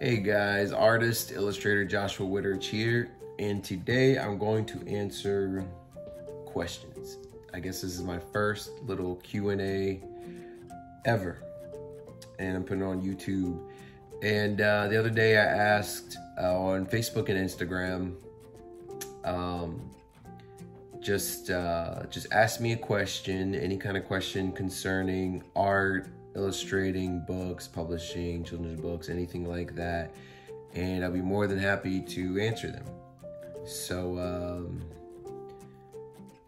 Hey guys, artist, illustrator Joshua Whitterich here, and today I'm going to answer questions. I guess this is my first little Q&A ever, and I'm putting it on YouTube. And the other day I asked on Facebook and Instagram, just ask me a question, any kind of question concerning art, illustrating, books, publishing, children's books, anything like that, and I'll be more than happy to answer them. So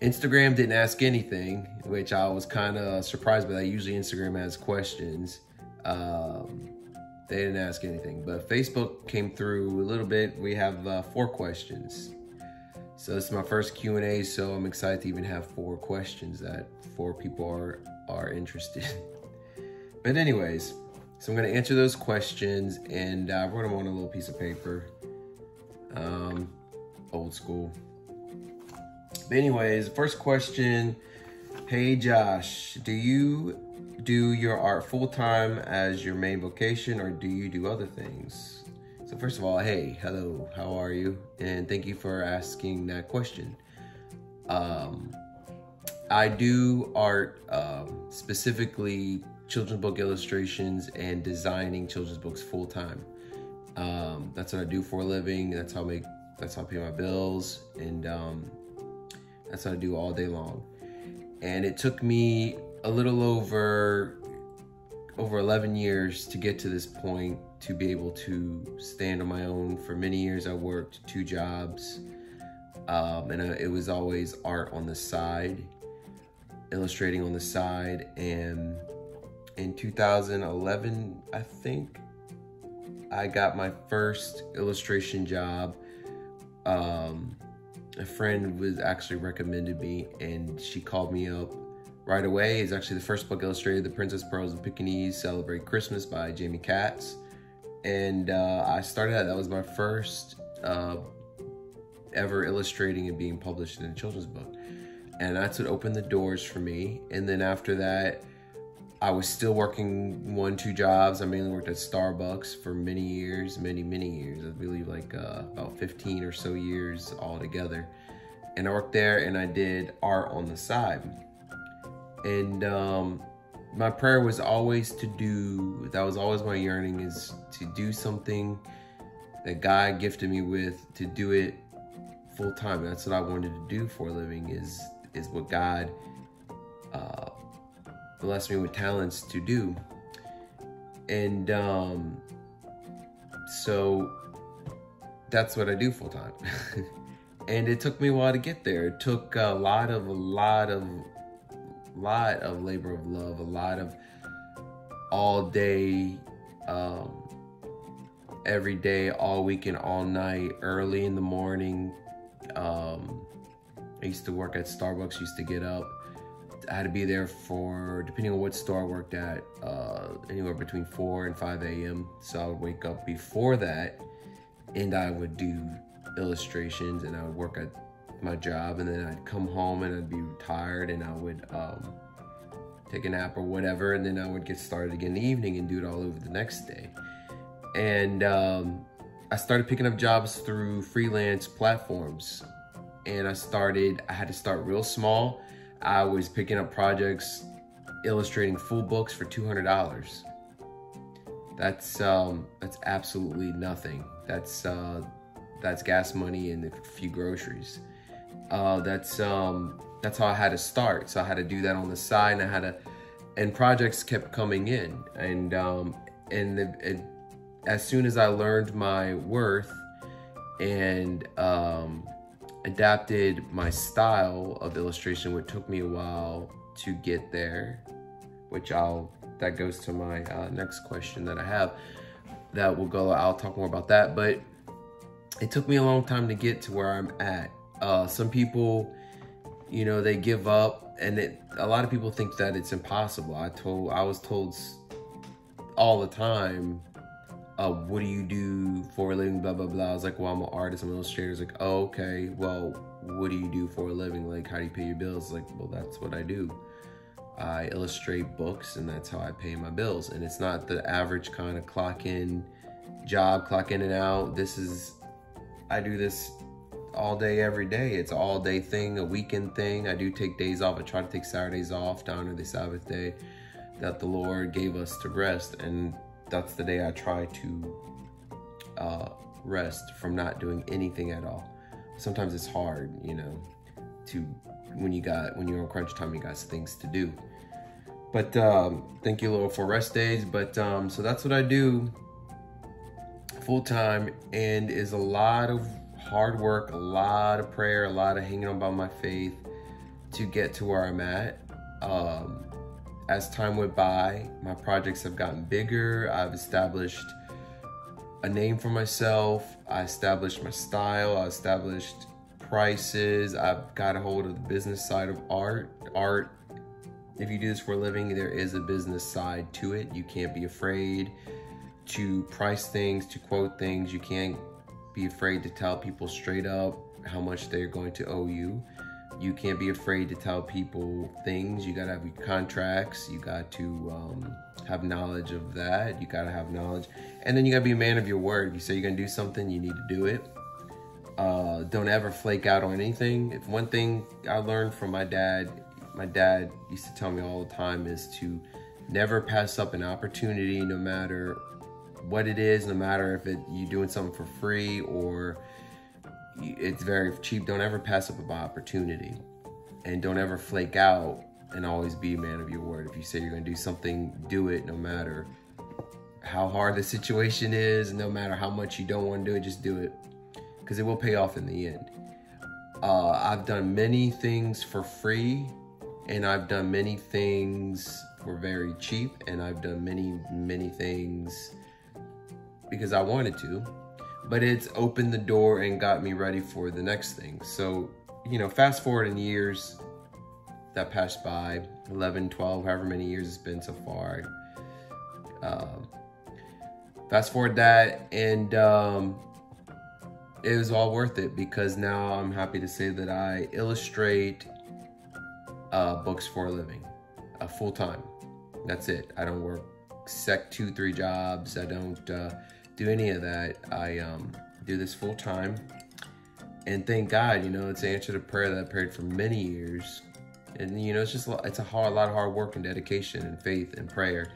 Instagram didn't ask anything, which I was kind of surprised by that. Usually Instagram has questions. They didn't ask anything, but Facebook came through a little bit. We have 4 questions. So this is my first Q&A, so I'm excited to even have 4 questions that 4 people are interested in. But anyways, so I'm gonna answer those questions, and I wrote them on a little piece of paper, old school. But anyways, first question, hey Josh, do you do your art full-time as your main vocation, or do you do other things? So first of all, hey, hello, how are you? And thank you for asking that question. I do art, specifically children's book illustrations and designing children's books full time. That's what I do for a living. That's how I pay my bills, and that's what I do all day long. And it took me a little over 11 years to get to this point, to be able to stand on my own. For many years I worked 2 jobs, and it was always art on the side, illustrating on the side. And in 2011, I think, I got my first illustration job. A friend was actually recommended me, and she called me up right away. It's actually the first book illustrated, The Princess Pearls and Pekingese Celebrate Christmas by Jamie Katz. And I started that. That was my first ever illustrating and being published in a children's book. And that's what opened the doors for me. And then after that, I was still working 1-2 jobs. I mainly worked at Starbucks for many years, many years. I believe like about 15 or so years altogether. And I worked there, and I did art on the side. And my prayer was always that was always my yearning, is to do something that God gifted me with, to do it full time. That's what I wanted to do for a living, is what God blessed me with talents to do. And so that's what I do full time. And it took me a while to get there. It took a lot of labor of love, a lot of all day, every day, all weekend, all night, early in the morning. I used to work at Starbucks, used to get up. I had to be there for, depending on what store I worked at, anywhere between 4 and 5 a.m. So I would wake up before that, and I would do illustrations, and I would work at my job, and then I'd come home and I'd be tired, and I would take a nap or whatever, and then I would get started again in the evening and do it all over the next day. And I started picking up jobs through freelance platforms, and I had to start real small. I was picking up projects, illustrating full books for $200. That's absolutely nothing. That's gas money and a few groceries. That's how I had to start. So I had to do that on the side, and and projects kept coming in. And as soon as I learned my worth and adapted my style of illustration, which took me a while to get there, that goes to my next question that I have. I'll talk more about that, but it took me a long time to get to where I'm at. Some people, they give up, and a lot of people think that it's impossible. I was told all the time, what do you do for a living, blah, blah, blah. I was like, well, I'm an artist, I'm an illustrator. I was like, oh, okay, well, what do you do for a living? Like, how do you pay your bills? Like, well, that's what I do. I illustrate books, and that's how I pay my bills. And it's not the average kind of clock in, job, clock in and out. I do this all day, every day. It's an all day thing, a weekend thing. I do take days off. I try to take Saturdays off to honor the Sabbath day that the Lord gave us to rest. And that's the day I try to rest from not doing anything at all. Sometimes it's hard, you know, when you're on crunch time, you got things to do. But thank you, Lord, for rest days. But so that's what I do full time, and is a lot of hard work, a lot of prayer, a lot of hanging on by my faith to get to where I'm at. As time went by, my projects have gotten bigger. I've established a name for myself. I established my style. I established prices. I've got a hold of the business side of art. If you do this for a living, there is a business side to it. You can't be afraid to price things, to quote things. You can't be afraid to tell people straight up how much they're going to owe you. You can't be afraid to tell people things. You gotta have your contracts. You got to have knowledge of that. You gotta have knowledge. And then you gotta be a man of your word. If you say you're gonna do something, you need to do it. Don't ever flake out on anything. If one thing I learned from my dad used to tell me all the time, is to never pass up an opportunity, no matter what it is, no matter if you're doing something for free or it's very cheap. Don't ever pass up an opportunity, and don't ever flake out, and always be a man of your word. If you say you're going to do something, do it, no matter how hard the situation is, no matter how much you don't want to do it, just do it, because it will pay off in the end. I've done many things for free, and I've done many things for very cheap, and I've done many things because I wanted to, but it's opened the door and got me ready for the next thing. So, you know, fast forward in years that passed by, 11, 12, however many years it's been so far. Fast forward that, and it was all worth it, because now I'm happy to say that I illustrate books for a living, full time. That's it. I don't work 2, 3 jobs. I don't do any of that. I do this full time, and thank God, you know, it's an answer to prayer that I prayed for many years. And you know, it's a lot of hard work and dedication and faith and prayer,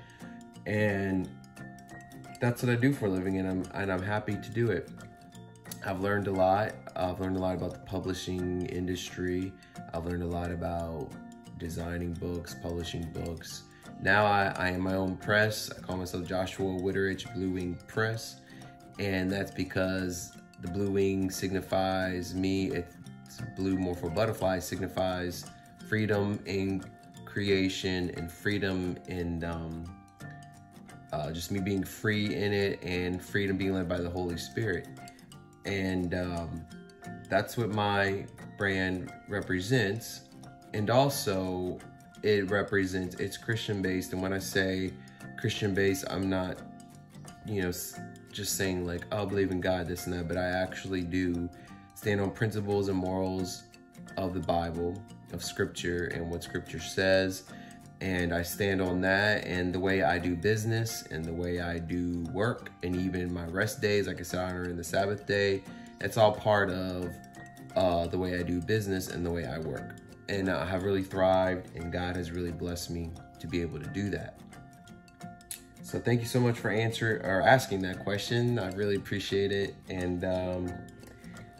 and that's what I do for a living, and I'm happy to do it. I've learned a lot. I've learned a lot about the publishing industry. I've learned a lot about designing books, publishing books. Now I am my own press. I call myself Joshua Witterich Blue Wing Press, and that's because the blue wing signifies me. It's blue more for butterfly, signifies freedom in creation and freedom in just me being free in it, and freedom being led by the Holy Spirit. And that's what my brand represents. And also it's Christian based. And when I say Christian based, I'm not, you know, just saying like, oh, I believe in God, this and that, but I actually do stand on principles and morals of the Bible, of Scripture, and what Scripture says. And I stand on that, and the way I do business, and the way I do work, and even my rest days, like I said, honoring the Sabbath day, it's all part of the way I do business and the way I work. And I have really thrived, and God has really blessed me to be able to do that. So thank you so much for asking that question. I really appreciate it. And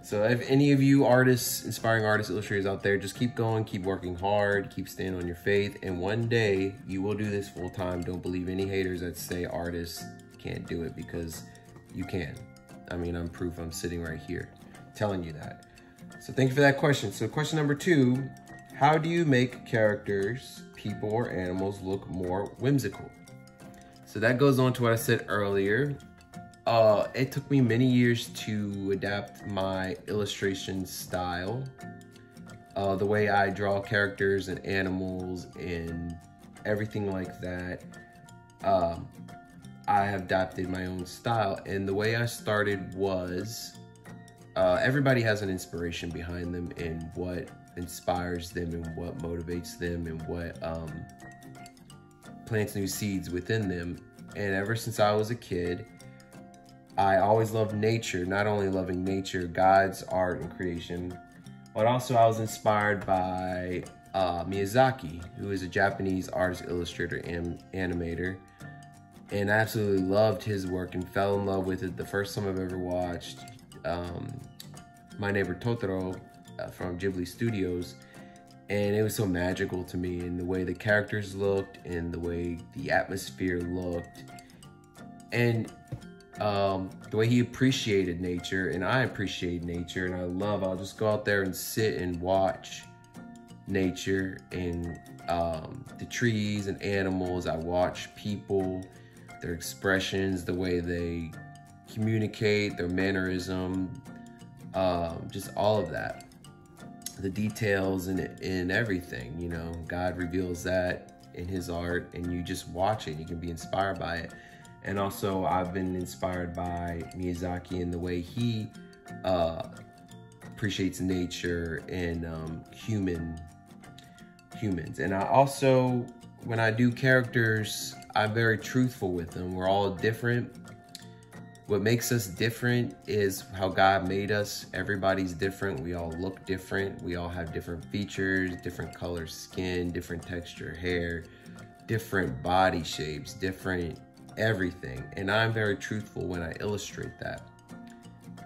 so if any of you artists, inspiring artists, illustrators out there, just keep going, keep working hard, keep standing on your faith, and one day you will do this full time. Don't believe any haters that say artists can't do it, because you can. I mean, I'm proof. I'm sitting right here telling you that. So thank you for that question. So question number 2, how do you make characters, people, or animals look more whimsical? So that goes on to what I said earlier. It took me many years to adapt my illustration style. The way I draw characters and animals and everything like that. I have adapted my own style. And the way I started was, everybody has an inspiration behind them, and what inspires them and what motivates them and what plants new seeds within them. And ever since I was a kid, I always loved nature, not only loving nature, God's art and creation, but also I was inspired by Miyazaki, who is a Japanese artist, illustrator, and animator. And I absolutely loved his work and fell in love with it the first time I've ever watched My Neighbor Totoro from Ghibli Studios. And it was so magical to me, in the way the characters looked and the way the atmosphere looked. And the way he appreciated nature, and I appreciate nature, and I'll just go out there and sit and watch nature and the trees and animals. I watch people, their expressions, the way they communicate, their mannerism, just all of that. The details in everything, you know, God reveals that in his art, and you just watch it, you can be inspired by it. And also I've been inspired by Miyazaki in the way he appreciates nature and humans. And I also, when I do characters, I'm very truthful with them. We're all different. What makes us different is how God made us. Everybody's different. We all look different. We all have different features, different color skin, different texture hair, different body shapes, different everything. And I'm very truthful when I illustrate that.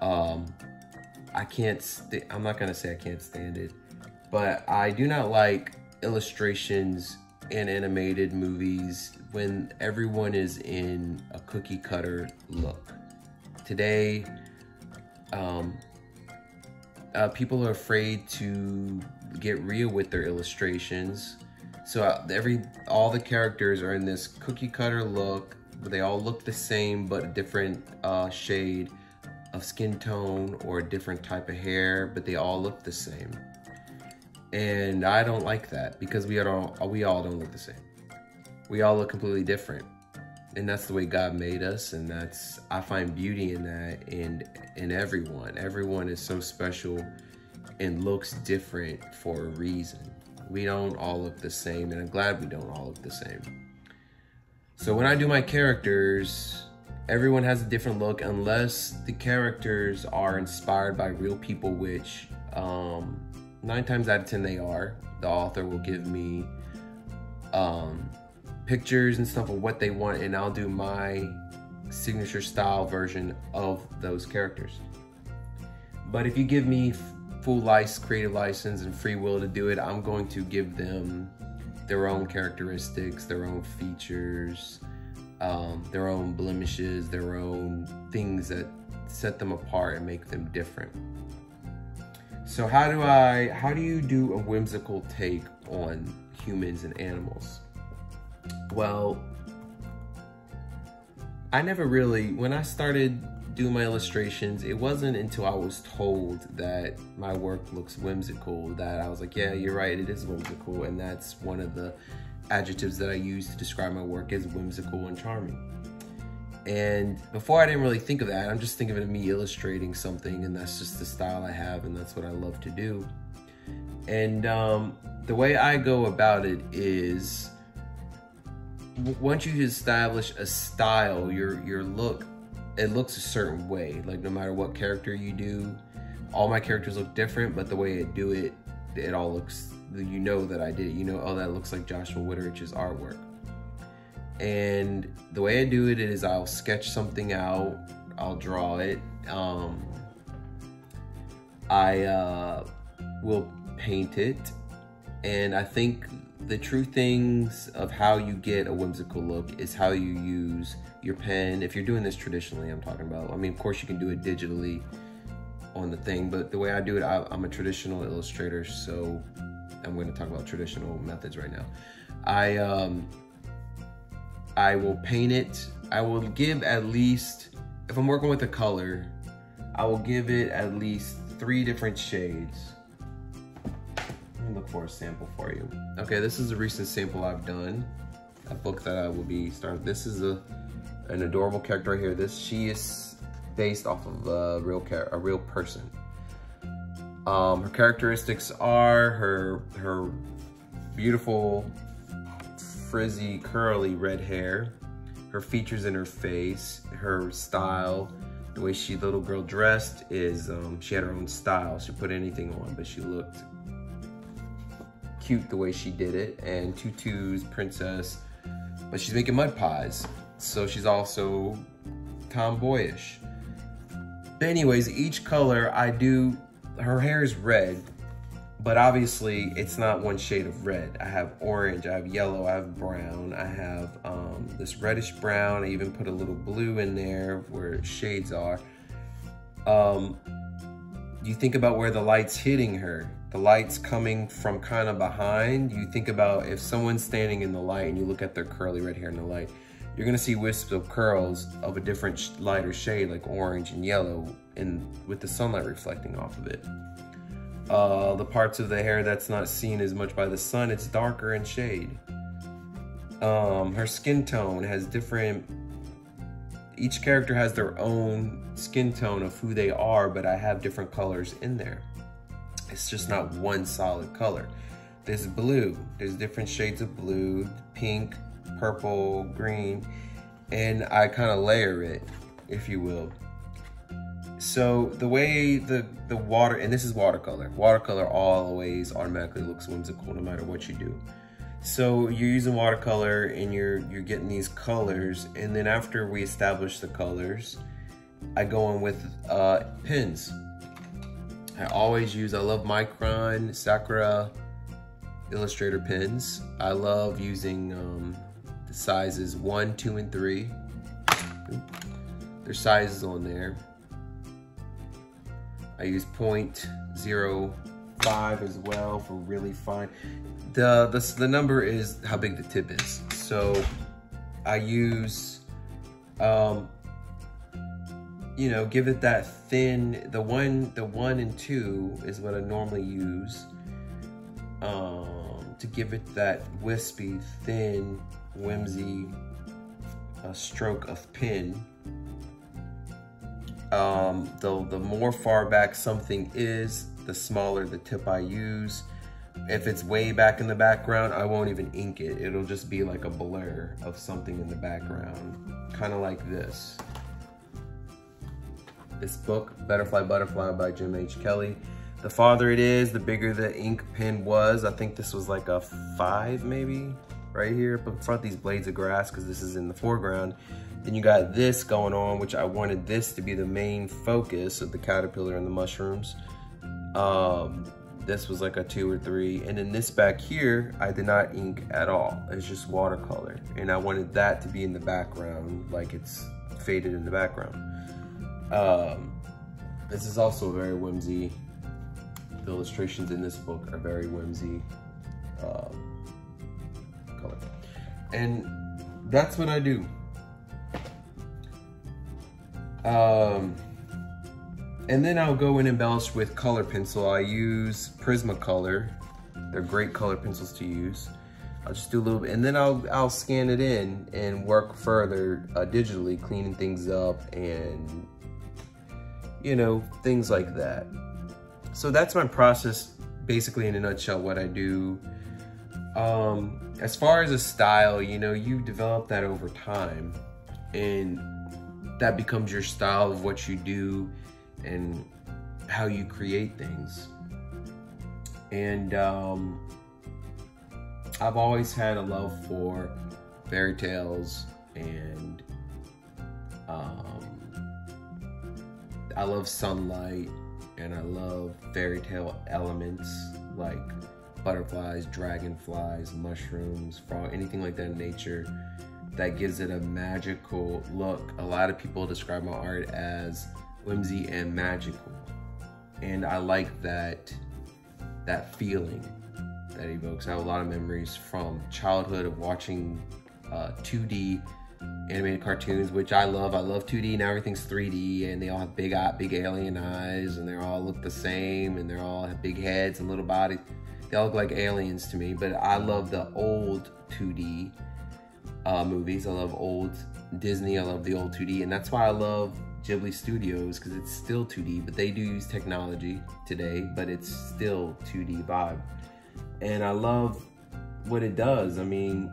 I'm not gonna say I can't stand it, but I do not like illustrations in animated movies when everyone is in a cookie cutter look. Today, people are afraid to get real with their illustrations. So all the characters are in this cookie cutter look. They all look the same, but a different shade of skin tone or a different type of hair, but they all look the same. And I don't like that, because we all don't look the same. We all look completely different. And that's the way God made us, and I find beauty in that, in everyone. Everyone is so special and looks different for a reason. We don't all look the same, and I'm glad we don't all look the same. So when I do my characters, everyone has a different look, unless the characters are inspired by real people, which 9 times out of 10 they are. The author will give me pictures and stuff of what they want, and I'll do my signature style version of those characters. But if you give me full creative license and free will to do it, I'm going to give them their own characteristics, their own features, their own blemishes, their own things that set them apart and make them different. So how do you do a whimsical take on humans and animals? Well, I never really, when I started doing my illustrations, it wasn't until I was told that my work looks whimsical that I was like, yeah, you're right, it is whimsical. And that's one of the adjectives that I use to describe my work, is whimsical and charming. And before, I didn't really think of that. I'm just thinking of me illustrating something, and that's just the style I have, and that's what I love to do. And the way I go about it is, once you establish a style, your look, it looks a certain way. Like, no matter what character you do, all my characters look different, but the way I do it, it all looks, you know that I did it. You know, oh, that looks like Joshua Witterich's artwork. And the way I do it is, I'll sketch something out, I'll draw it, I will paint it, and I think the true things of how you get a whimsical look is how you use your pen. If you're doing this traditionally, I'm talking about, I mean, of course you can do it digitally on the thing, but the way I do it, I'm a traditional illustrator, so I'm going to talk about traditional methods right now. I will paint it. I will give at least, if I'm working with a color, I will give it at least 3 different shades. Let me look for a sample for you. Okay, this is a recent sample I've done, a book that I will be starting. This is an adorable character right here. She is based off of a real person. Her characteristics are her beautiful, frizzy, curly red hair, her features in her face, her style, The way little girl dressed is, she had her own style. She put anything on, but she looked cute the way she did it. And tutus, princess, but she's making mud pies. So she's also tomboyish. But anyways, each color her hair is red, but obviously it's not one shade of red. I have orange, I have yellow, I have brown, I have this reddish brown. I even put a little blue in there where shades are. You think about where the light's hitting her. The light's coming from kind of behind. You think about if someone's standing in the light and you look at their curly red hair in the light, you're gonna see wisps of curls of a different lighter shade, like orange and yellow, with the sunlight reflecting off of it. The parts of the hair that's not seen as much by the sun, it's darker in shade. Her skin tone has each character has their own skin tone of who they are, but I have different colors in there. It's just not one solid color. There's blue, there's different shades of blue, pink, purple, green, and I kind of layer it, if you will. So the way the water, and this is watercolor. Watercolor always automatically looks whimsical no matter what you do. So you're using watercolor and you're getting these colors, and then after we establish the colors, I go in with pens. I love Micron, Sakura, Illustrator pens. I love using the sizes 1, 2, and 3. There's sizes on there. I use 0.05 as well for really fine. The number is how big the tip is. So I use, you know, give it that thin. The one and 2 is what I normally use to give it that wispy, thin, whimsy stroke of pen. The more far back something is, the smaller the tip I use. If it's way back in the background, I won't even ink it. It'll just be like a blur of something in the background, kind of like this. This book, Butterfly Butterfly by Jim H. Kelly. The farther it is, the bigger the ink pen was. I think this was like a 5 maybe, right here up in front, these blades of grass, because this is in the foreground. Then you got this going on, which I wanted this to be the main focus of the caterpillar and the mushrooms. This was like a 2 or 3. And then this back here, I did not ink at all. It's just watercolor. And I wanted that to be in the background, like it's faded in the background. This is also very whimsy. The illustrations in this book are very whimsy color. And that's what I do. And then I'll go and embellish with color pencil. I use Prismacolor. They're great color pencils to use. I'll just do a little bit, and then I'll scan it in and work further digitally, cleaning things up and, you know, things like that. So that's my process, basically in a nutshell, what I do. As far as a style, you know, you develop that over time, and that becomes your style of what you do and how you create things. And I've always had a love for fairy tales, and I love sunlight, and I love fairy tale elements like butterflies, dragonflies, mushrooms, frog, anything like that in nature that gives it a magical look. A lot of people describe my art as whimsy and magical, and I like that feeling that evokes. I have a lot of memories from childhood of watching 2D animated cartoons, which I love. I love 2D, and everything's 3D, and they all have big alien eyes, and they all look the same, and they all have big heads and little bodies. They all look like aliens to me, but I love the old 2D movies. I love old Disney. I love the old 2D, and that's why I love Ghibli Studios, because it's still 2D, but they do use technology today, but it's still 2D vibe. And I love what it does. I mean,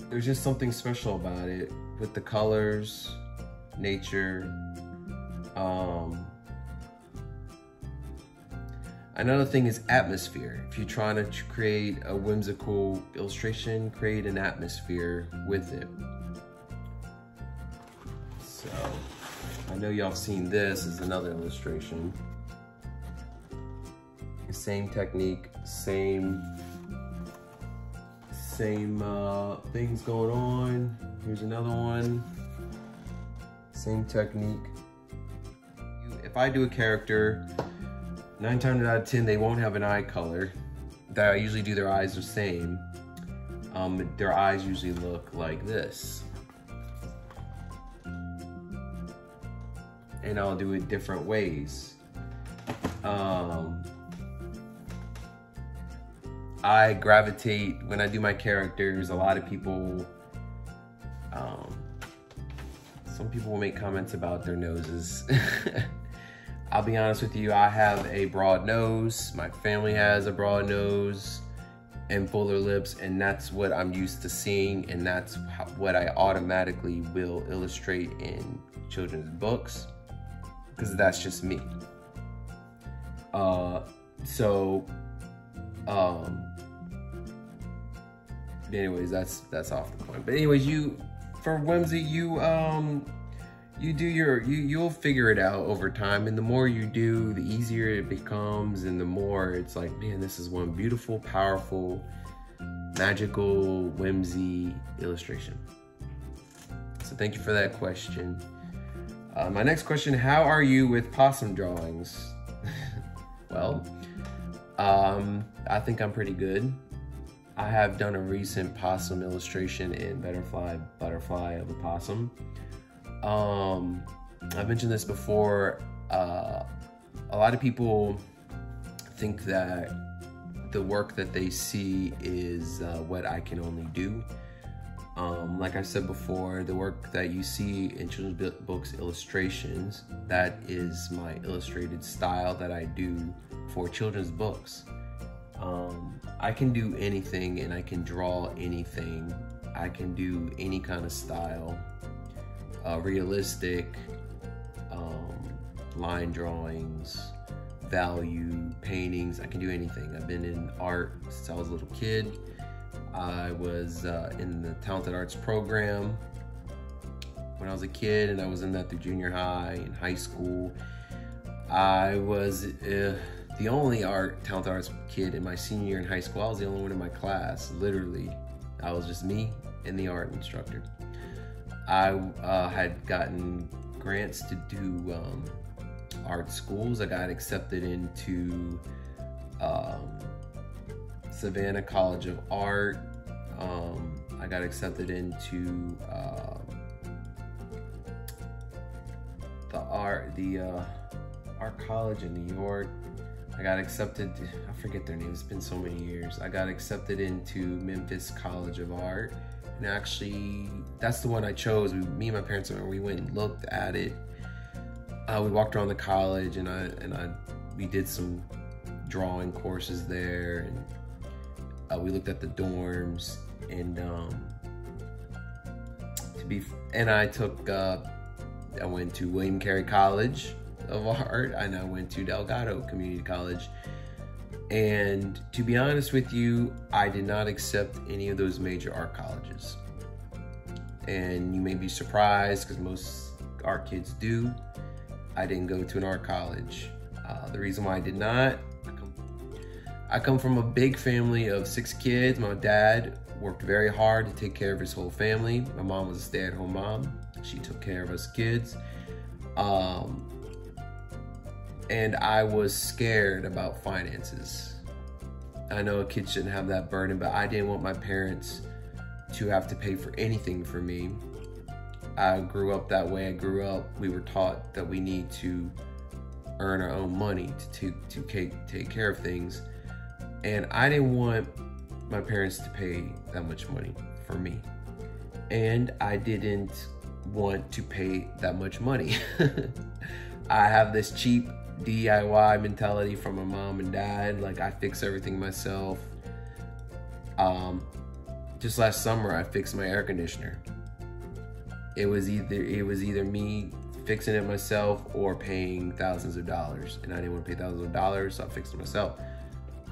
there's just something special about it with the colors, nature, Another thing is atmosphere. If you're trying to create a whimsical illustration, create an atmosphere with it. So, I know y'all have seen this as another illustration. Same technique, same things going on. Here's another one. Same technique. If I do a character, 9 times out of 10, they won't have an eye color. That I usually do their eyes the same. Their eyes usually look like this. And I'll do it different ways. I gravitate, when I do my characters, a lot of people, some people will make comments about their noses. I'll be honest with you, I have a broad nose. My family has a broad nose and fuller lips, and that's what I'm used to seeing, and that's what I automatically will illustrate in children's books, because that's just me. Anyways, that's off the point. But anyways, for whimsy, you'll figure it out over time, and the more you do, the easier it becomes, and the more it's like, man, this is one beautiful, powerful, magical, whimsy illustration. So thank you for that question. My next question, how are you with possum drawings? Well, I think I'm pretty good. I have done a recent possum illustration in Butterfly of a Possum. I've mentioned this before. A lot of people think that the work that they see is what I can only do. Like I said before, the work that you see in children's books illustrations, that is my illustrated style that I do for children's books. I can do anything, and I can draw anything. I can do any kind of style, realistic, line drawings, value, paintings. I can do anything. I've been in art since I was a little kid. I was in the Talented Arts program when I was a kid, and I was in that through junior high and high school. I was the only Talented Arts kid in my senior year in high school. I was the only one in my class, literally. I was just me and the art instructor. I had gotten grants to do art schools. I got accepted into Savannah College of Art. I got accepted into the art college in New York. I got accepted, I forget their name, it's been so many years. I got accepted into Memphis College of Art. And actually, that's the one I chose. Me and my parents, we went and looked at it. We walked around the college, and we did some drawing courses there, and we looked at the dorms, and I went to William Carey College of Art, and I went to Delgado Community College. And to be honest with you, I did not accept any of those major art colleges. And you may be surprised, because most art kids do. I didn't go to an art college. The reason why I did not, I come from a big family of 6 kids. My dad worked very hard to take care of his whole family. My mom was a stay-at-home mom. She took care of us kids. And I was scared about finances. I know a kid shouldn't have that burden, but I didn't want my parents to have to pay for anything for me. I grew up that way. We were taught that we need to earn our own money to take care of things. And I didn't want my parents to pay that much money for me. And I didn't want to pay that much money. I have this cheap DIY mentality from my mom and dad. Like, I fix everything myself. Just last summer, I fixed my air conditioner. It was either me fixing it myself or paying thousands of dollars. And I didn't want to pay thousands of dollars, so I fixed it myself.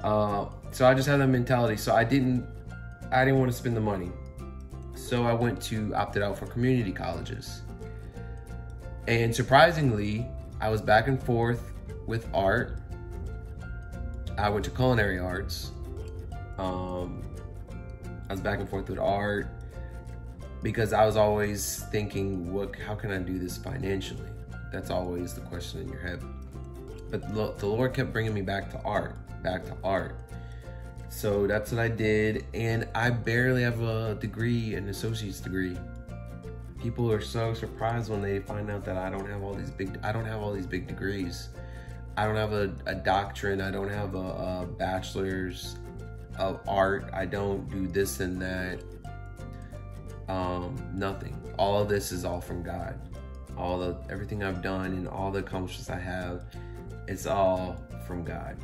So I just had that mentality. So I didn't want to spend the money. So I opted out for community colleges. And surprisingly, I was back and forth with art. I went to culinary arts. I was back and forth with art because I was always thinking, how can I do this financially? That's always the question in your head. But the Lord kept bringing me back to art. So that's what I did, and I barely have a degree, an associate's degree. People are so surprised when they find out that I don't have all these big degrees. I don't have a doctorate. I don't have a bachelor's of art. I don't do this and that. Nothing. All of this is all from God. Everything I've done and all the accomplishments I have, it's all from God,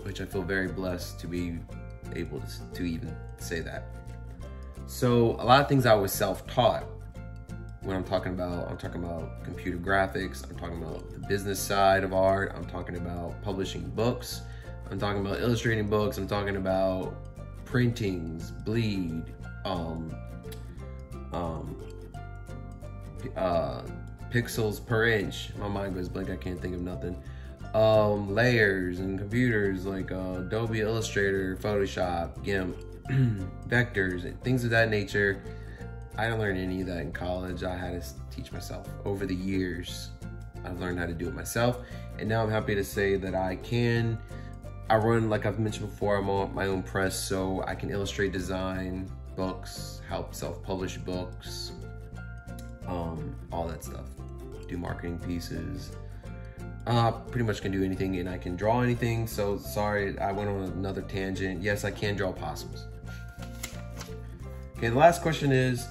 which I feel very blessed to be able to even say that. So a lot of things I was self-taught. When I'm talking about computer graphics, I'm talking about the business side of art, I'm talking about publishing books, I'm talking about illustrating books, I'm talking about printings, bleed, pixels per inch. My mind goes blank, I can't think of nothing. Layers and computers like Adobe Illustrator, Photoshop, GIMP, vectors, and things of that nature. I didn't learn any of that in college. I had to teach myself. Over the years, I've learned how to do it myself. And now I'm happy to say that I run, like I've mentioned before, I'm on my own press, so I can illustrate, design books, help self-publish books, all that stuff. Do marketing pieces. Pretty much can do anything, and I can draw anything. So sorry, I went on another tangent. Yes, I can draw possums. Okay, the last question is,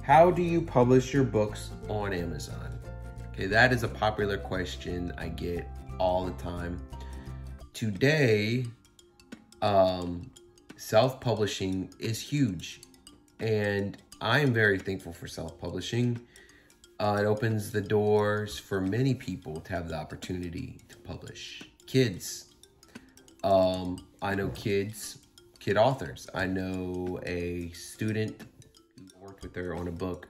how do you publish your books on Amazon? Okay, that is a popular question I get all the time. Today, self-publishing is huge, and I am very thankful for self-publishing. It opens the doors for many people to have the opportunity to publish. Kids. I know kid authors. I know a student who worked with her on a book,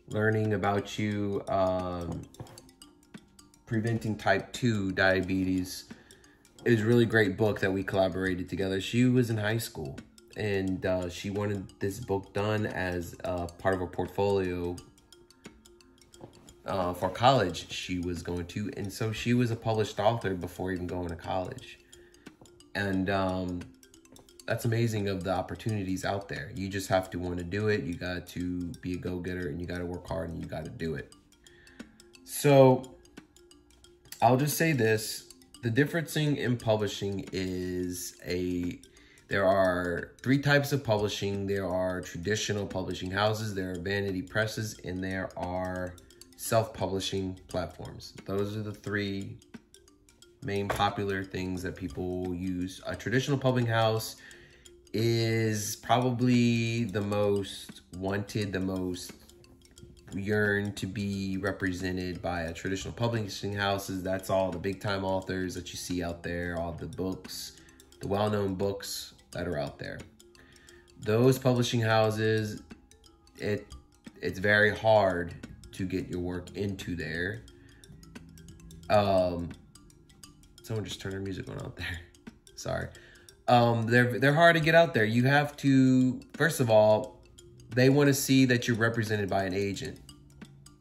learning about you, preventing type 2 diabetes. It was a really great book that we collaborated together. She was in high school, and she wanted this book done as part of her portfolio for college she was going to. And so she was a published author before even going to college. And that's amazing of the opportunities out there. You just have to want to do it. You got to be a go-getter, and you got to work hard, and you got to do it. So I'll just say this. The difference in publishing is there are 3 types of publishing. There are traditional publishing houses, there are vanity presses, and there are self-publishing platforms. Those are the 3 main popular things that people use. A traditional publishing house is probably the most wanted, the most yearn to be represented by a traditional publishing houses. That's all the big time authors that you see out there, all the books, the well-known books that are out there. Those publishing houses, it's very hard to get your work into there. Someone just turned their music on out there. Sorry. They're hard to get out there. You have to, first of all, they want to see that you're represented by an agent.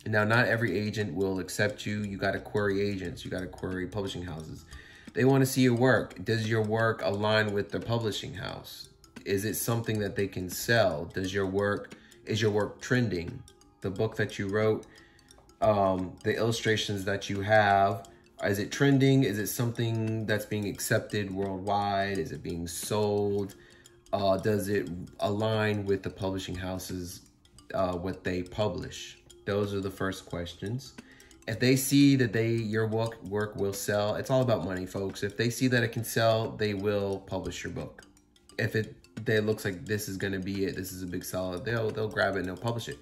And now, not every agent will accept you. You got to query agents. You got to query publishing houses. They want to see your work. Does your work align with the publishing house? Is it something that they can sell? Is your work trending? The book that you wrote, the illustrations that you have, is it trending? Is it something that's being accepted worldwide? Is it being sold? Does it align with the publishing houses, what they publish? Those are the first questions. If they see that your work will sell, it's all about money, folks. If they see that it can sell, they will publish your book. If it looks like this is going to be it, this is a big seller, they'll grab it and they'll publish it.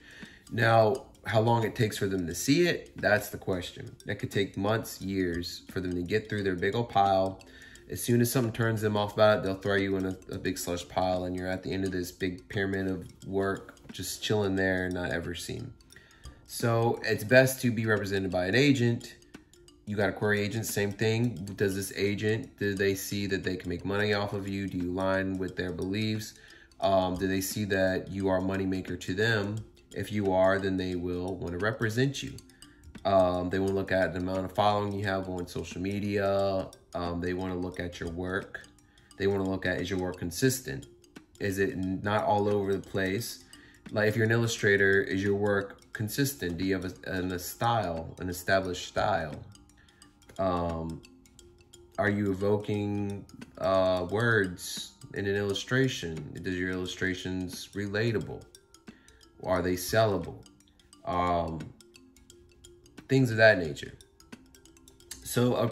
Now, how long it takes for them to see it, that's the question. That could take months, years for them to get through their big old pile. As soon as something turns them off about it, they'll throw you in a big slush pile, and you're at the end of this big pyramid of work, just chilling there and not ever seen. So it's best to be represented by an agent. You got a query agent, same thing. Does this agent, do they see that they can make money off of you? Do you align with their beliefs? Do they see that you are a moneymaker to them? If you are, then they will want to represent you. They want to look at the amount of following you have on social media. They want to look at your work. They want to look at, is your work consistent? Is it not all over the place? Like if you're an illustrator, is your work consistent? Do you have a style, an established style? Are you evoking words in an illustration? Does your illustrations relatable? Are they sellable? Things of that nature. So,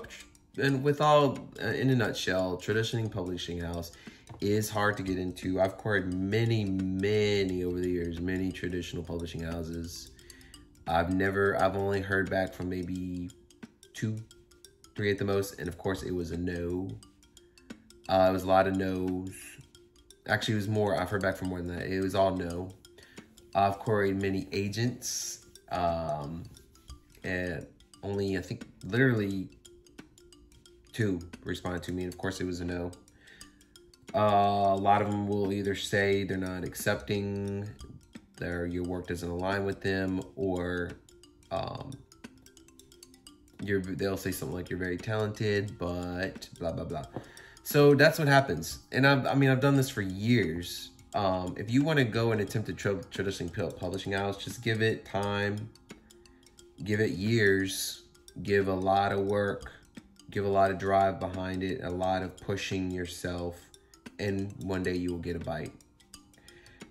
and with all, in a nutshell, traditional publishing house is hard to get into. I've queried many over the years, many traditional publishing houses. I've only heard back from maybe 2, 3 at the most. And of course it was a no. It was a lot of no's. Actually, it was more, I've heard back from more than that. It was all no. I've queried many agents, and only, I think, literally 2 responded to me, and of course it was a no. A lot of them will either say they're not accepting, your work doesn't align with them, or they'll say something like, you're very talented, but blah, blah, blah. So that's what happens. And I've done this for years. If you want to go and attempt a traditional publishing house, just give it time, give it years, give a lot of work, give a lot of drive behind it, a lot of pushing yourself, and one day you will get a bite.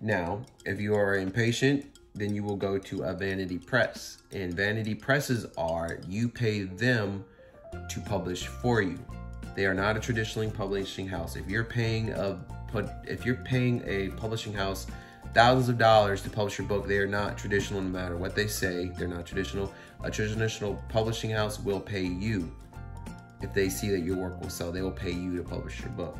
Now, if you are impatient, then you will go to a vanity press. And vanity presses are, you pay them to publish for you. They are not a traditional publishing house. If you're paying a publishing house thousands of dollars to publish your book, they are not traditional no matter what they say. They're not traditional. A traditional publishing house will pay you. If they see that your work will sell, they will pay you to publish your book.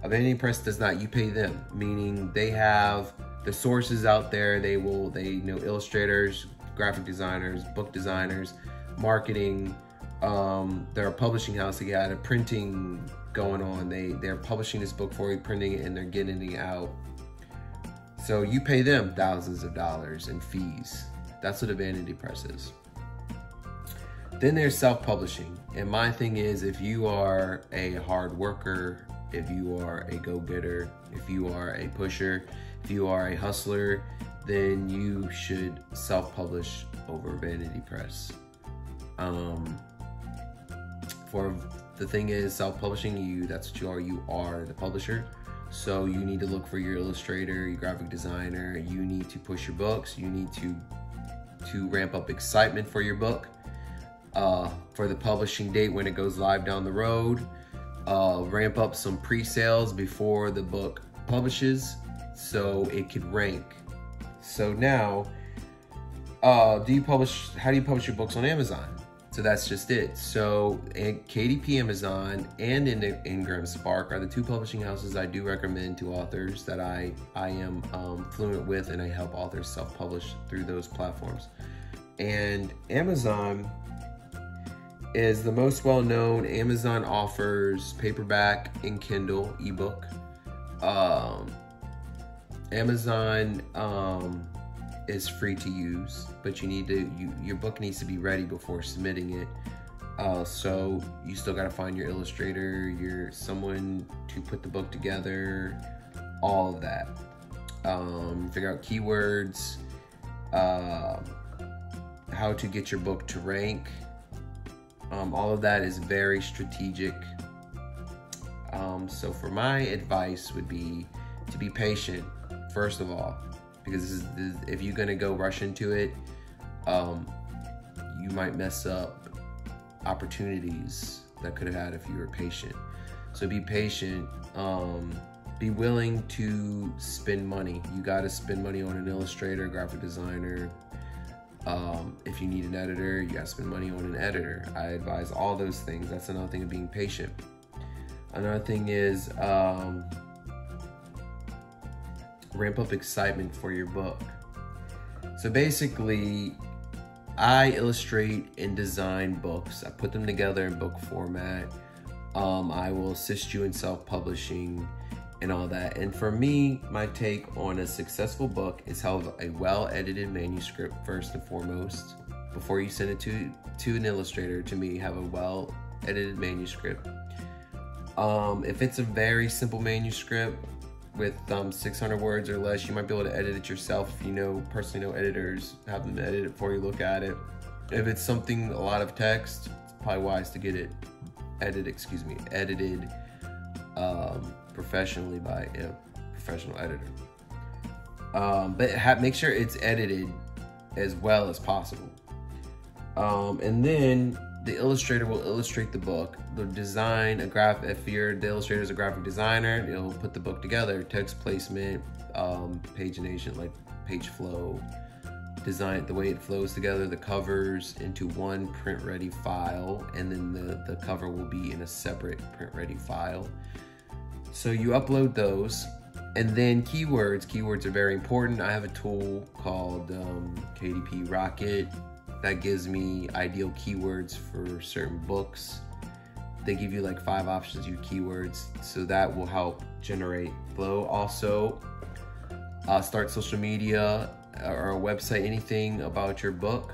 A vanity press does not. You pay them, meaning they have the sources out there. They know illustrators, graphic designers, book designers, marketing. They're a publishing house. They got a printing going on. They're publishing this book for you, printing it, and they're getting it out. So you pay them thousands of dollars in fees. That's what a vanity press is. Then there's self-publishing. And my thing is, if you are a hard worker, if you are a go-getter, if you are a pusher, if you are a hustler, then you should self-publish over vanity press. For the thing is, self-publishing, that's what you are the publisher. So you need to look for your illustrator, your graphic designer. You need to push your books. You need to ramp up excitement for your book, for the publishing date when it goes live down the road. Ramp up some pre-sales before the book publishes so it could rank. So now, how do you publish your books on Amazon? So that's just it. So KDP Amazon and Ingram Spark are the 2 publishing houses I do recommend to authors that I am fluent with, and I help authors self-publish through those platforms. And Amazon is the most well-known. Amazon offers paperback and Kindle ebook. Amazon is free to use, but your book needs to be ready before submitting it. So you still got to find your illustrator, someone to put the book together, all of that. Figure out keywords, how to get your book to rank. All of that is very strategic. So for my advice would be to be patient, first of all, because if you're gonna go rush into it, you might mess up opportunities that could have had if you were patient. So be patient. Be willing to spend money. You got to spend money on an illustrator, graphic designer, If you need an editor, you gotta spend money on an editor. I advise all those things. That's another thing of being patient. Another thing is ramp up excitement for your book. So basically, I illustrate and design books. I put them together in book format. I will assist you in self-publishing and all that. And for me, my take on a successful book is have a well-edited manuscript first and foremost. Before you send it to an illustrator, to me, have a well-edited manuscript. If it's a very simple manuscript with 600 words or less, you might be able to edit it yourself. If you personally know editors, have them edit it before you look at it. If it's something, a lot of text, it's probably wise to get it edited professionally by a professional editor. But make sure it's edited as well as possible. And then the illustrator will illustrate the book. The design, if the illustrator is a graphic designer, they'll put the book together, text placement, pagination, like page flow, design, the way it flows together, the covers into one print-ready file, and then the cover will be in a separate print-ready file. So you upload those, and then keywords. Keywords are very important. I have a tool called KDP Rocket that gives me ideal keywords for certain books. They give you like 5 options of your keywords, so that will help generate flow. Also, start social media or a website, anything about your book.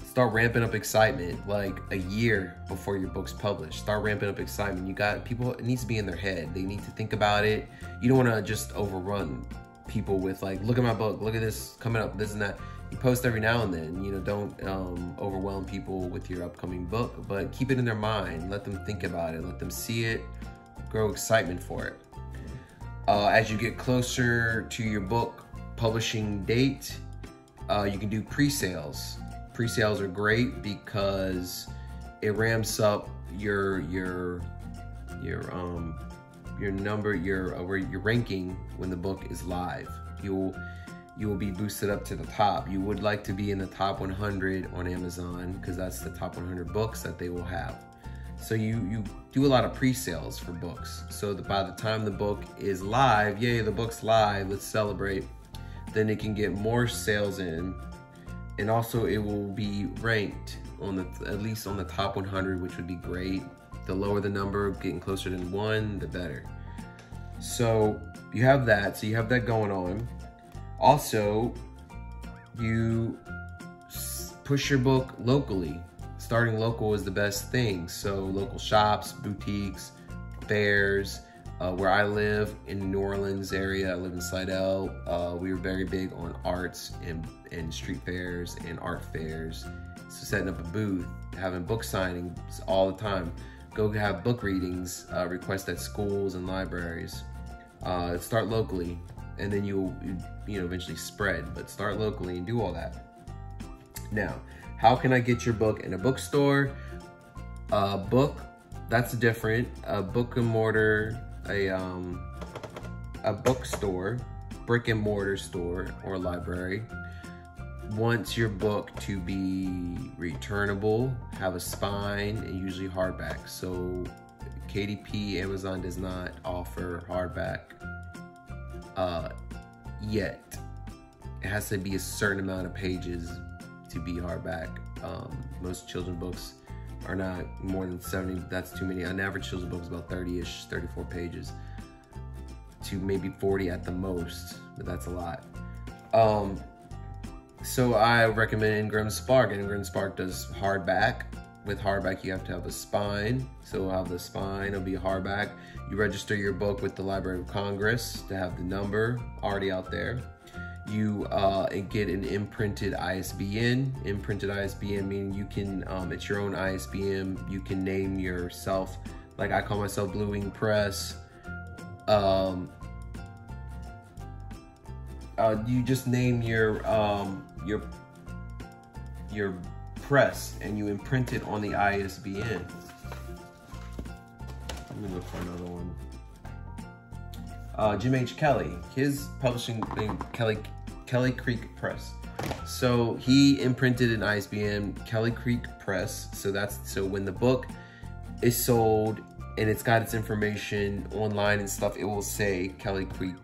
Start ramping up excitement like a year before your book's published. Start ramping up excitement. It needs to be in their head. They need to think about it. You don't want to just overrun people with like, look at my book, look at this coming up, this and that. You post every now and then, don't overwhelm people with your upcoming book, but keep it in their mind. Let them think about it, let them see it, grow excitement for it. As you get closer to your book publishing date, you can do pre-sales. Pre-sales are great because it ramps up your ranking when the book is live. You will be boosted up to the top. You would like to be in the top 100 on Amazon because that's the top 100 books that they will have. So you do a lot of pre-sales for books. So that by the time the book is live, yay, the book's live, let's celebrate. Then it can get more sales in, and also it will be ranked on at least on the top 100, which would be great. The lower the number, getting closer to 1, the better. So you have that. So you have that going on. Also, you push your book locally. Starting local is the best thing. So local shops, boutiques, fairs. Where I live in the New Orleans area, I live in Slidell. We were very big on arts and street fairs and art fairs. So setting up a booth, having book signings all the time. Go have book readings, request at schools and libraries. Start locally, and then you'll eventually spread, but start locally and do all that. Now, how can I get your book in a bookstore? Book, that's different. A book and mortar, a bookstore, brick and mortar store or library wants your book to be returnable, have a spine, and usually hardback. So KDP, Amazon does not offer hardback yet. It has to be a certain amount of pages to be hardback. Most children's books are not more than 70, that's too many. An average children's book is about 30-ish, 34 pages to maybe 40 at the most, but that's a lot. So I recommend Ingram Spark. Ingram Spark does hardback. With hardback, you have to have a spine. So we'll have the spine, it'll be hardback. You register your book with the Library of Congress to have the number already out there. You get an imprinted ISBN. Imprinted ISBN meaning you can, it's your own ISBN. You can name yourself, like I call myself Blue Wing Press. You just name your press and you imprint it on the ISBN. Let me look for another one. Jim H. Kelly, his publishing name, Kelly Creek Press. So he imprinted an ISBN, Kelly Creek Press. So when the book is sold and it's got its information online and stuff, it will say Kelly Creek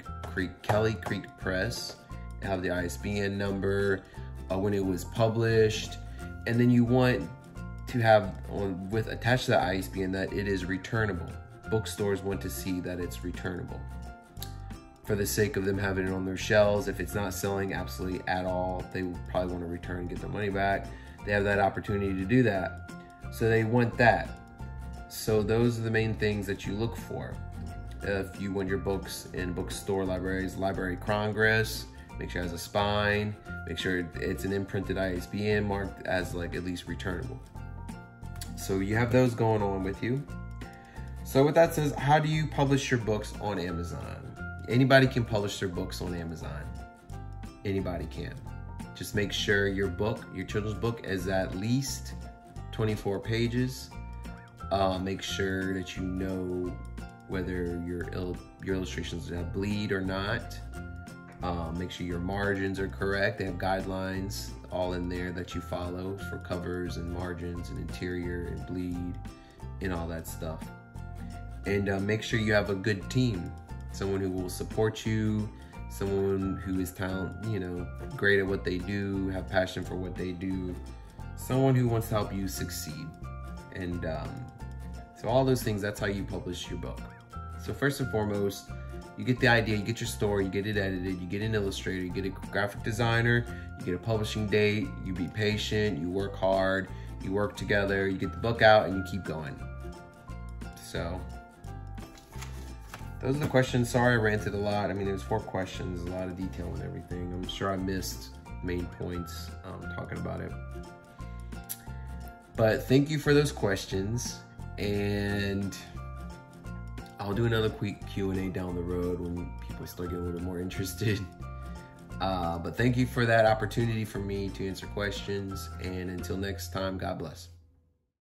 Press. It have the ISBN number, when it was published, and then you want to have attached to the ISBN that it is returnable. Bookstores want to see that it's returnable, for the sake of them having it on their shelves. If it's not selling absolutely at all, they will probably want to return and get their money back. They have that opportunity to do that, so they want that. So those are the main things that you look for. If you want your books in bookstore, libraries, Library of Congress, make sure it has a spine, make sure it's an imprinted ISBN marked as like at least returnable. So you have those going on with you. So with that says, how do you publish your books on Amazon? Anybody can publish their books on Amazon. Anybody can. Just make sure your book, your children's book, is at least 24 pages. Make sure that you know whether your illustrations have bleed or not. Make sure your margins are correct. They have guidelines all in there that you follow for covers and margins and interior and bleed and all that stuff. And make sure you have a good team. Someone who will support you, someone who is great at what they do, have passion for what they do, someone who wants to help you succeed. And so all those things, that's how you publish your book. So first and foremost, you get the idea, you get your story, you get it edited, you get an illustrator, you get a graphic designer, you get a publishing date, you be patient, you work hard, you work together, you get the book out, and you keep going. So those are the questions. Sorry I ranted a lot. I mean, there's 4 questions, a lot of detail and everything. I'm sure I missed main points talking about it. But thank you for those questions, and I'll do another quick Q&A down the road when people start getting a little bit more interested. But thank you for that opportunity for me to answer questions, and until next time, God bless.